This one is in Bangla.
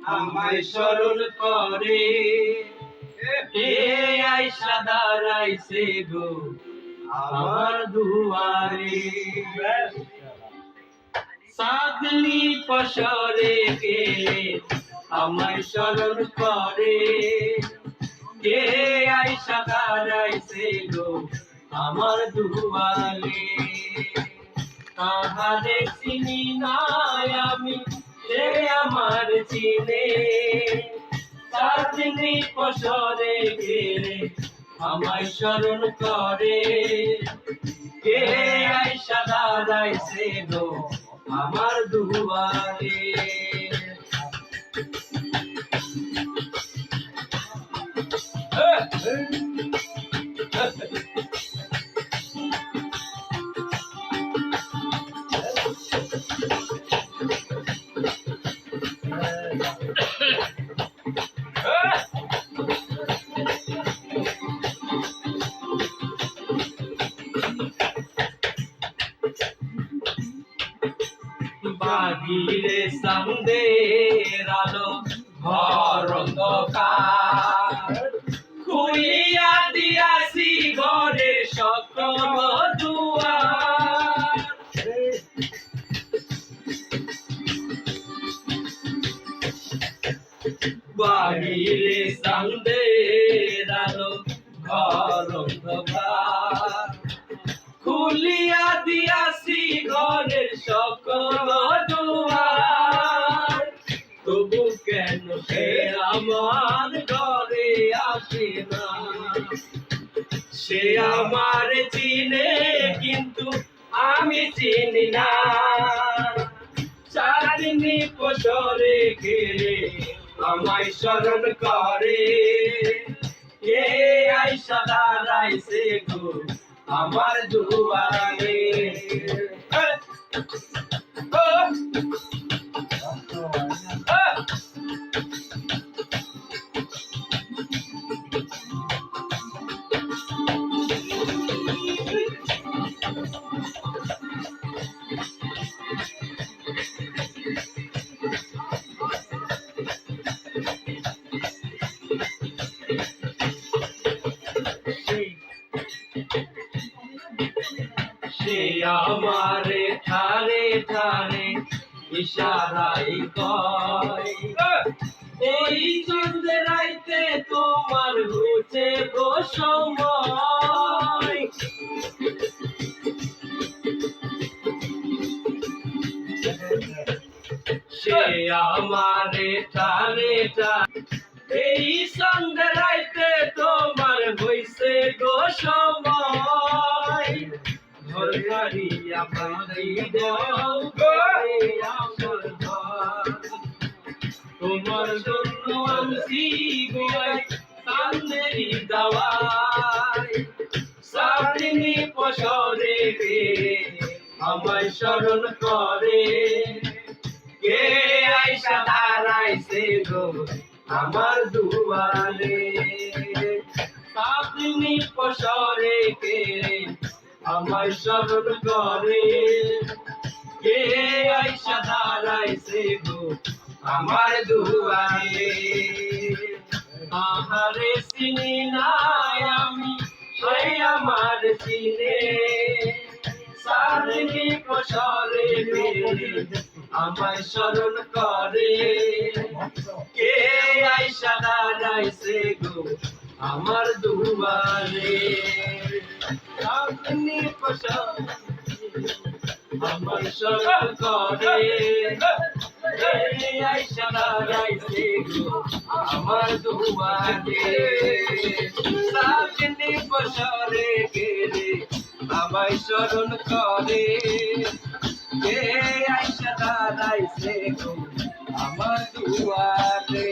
আমায় স্মরণ করে কে আইসা দাঁড়াইছে গো আমার দুয়ারে সাদলি পশরে গেলে আমায় স্মরণ করে কে আইসা দাঁড়াইছে গো আমার দুয়ারে তাহারে চিনি নাই আমি সে আমার চিনে সাদলি পশরে গেলে আমায় স্মরণ করে কে আইসা দাঁড়াইছে গো আমার দুয়ারে বাহিরে সন্ধ্যের আলো ঘর অন্ধকার খুলিয়া দিয়াছি ঘরের সকল দুয়ার বাহিরে সন্ধ্যের আলো ঘর অন্ধকার খুলিয়া দিয়াছি ঘরের সকল দুয়ার তবু কেন সে আমার ঘরে আসে না সে আমার চিনে কিন্তু আমি চিনি না চাঁদনি পশরে গেলে আমায় স্মরণ করে কে আইসা দাঁড়াইছে গো আমার দুয়ারে সে আমারে ঠারে ঠারে ইশারাই কয় ওই চন্দ্রের রাইতে তোমার হচ্ছে গো সময় সে আমারে ঠারে ঠারে এই সন্ধ্যের রাইতে তোমার হইছে গো সময় ঘর হারিয়া পাই দাও ঘরে আমার ঘর তোমার জন্য আনছি গোয়াই চাঁদেরি দাওয়াই সাদনি পশরে গে আমায় স্মরণ করে কে আইসা দাঁড়াইছে গো আমার দুয়ারে সাদনি পশরে গে আমায় স্মরণ করে কে আইসা দাঁড়াইছে গো আমার দুয়ারে তাহারে চিনি নাই আমি সেই আমার চিনে সাদনি পশরে গেলে আমায় স্মরণ করে কে আইসা দাঁড়াইছে গো আমার দুয়ারে সাদনি পশরে আমার স্মরণ করে কে আইসা দাঁড়াইছে গো আমার দুয়ারে সাদনি পশরে গেলে আমায় স্মরণ করে কে আইসা দাঁড়াইছে গো আমার দুয়ারে